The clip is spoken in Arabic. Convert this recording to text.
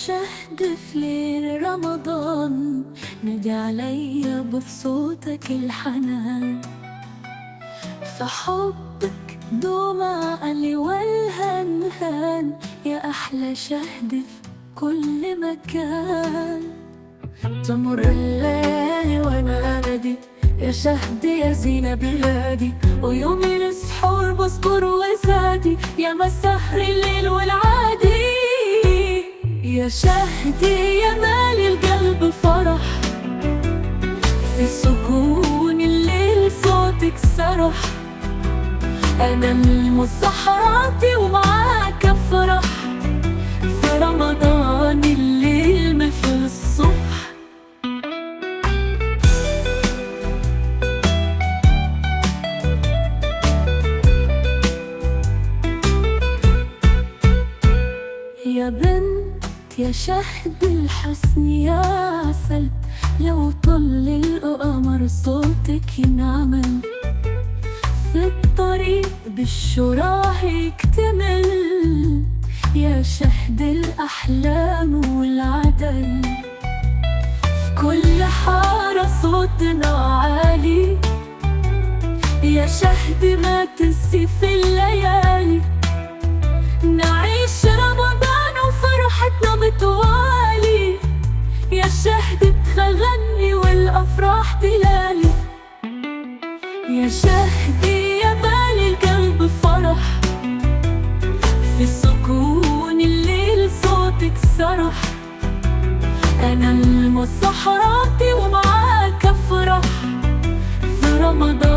شهد في ليل رمضان، نادي عليا بصوتك الحنان. في حبك دوم عقلي والهنهان، يا أحلى شهد في كل مكان. تمر الليالي وأنا أنادي يا شهد يا زينة بلادي، ويومي السحور بصبر وزادي يا مسهر الليل والعادي. يا شهدي يا مالي القلب فرح، في سكون الليل صوتك سرح. أنا المسحراتي ومعاك أفرح، في رمضان الليل مثل الصبح. يا بنت يا شهد الحسن يا عسل، لو طل القمر صوتك ينعمل. في الطريق بالشراح يكتمل، يا شهد الأحلام والعدل. في كل حارة صوتنا عالي، يا شهد ما تنسي في الليالي. نعيش رمضان وفرحتنا متوالي، يا شهد تغني والأفراح تلالي. يا شهدي يا مالي القلب فرح، في سكون الليل صوتك سرح. أنا المسحراتي ومعاك أفرح، في رمضان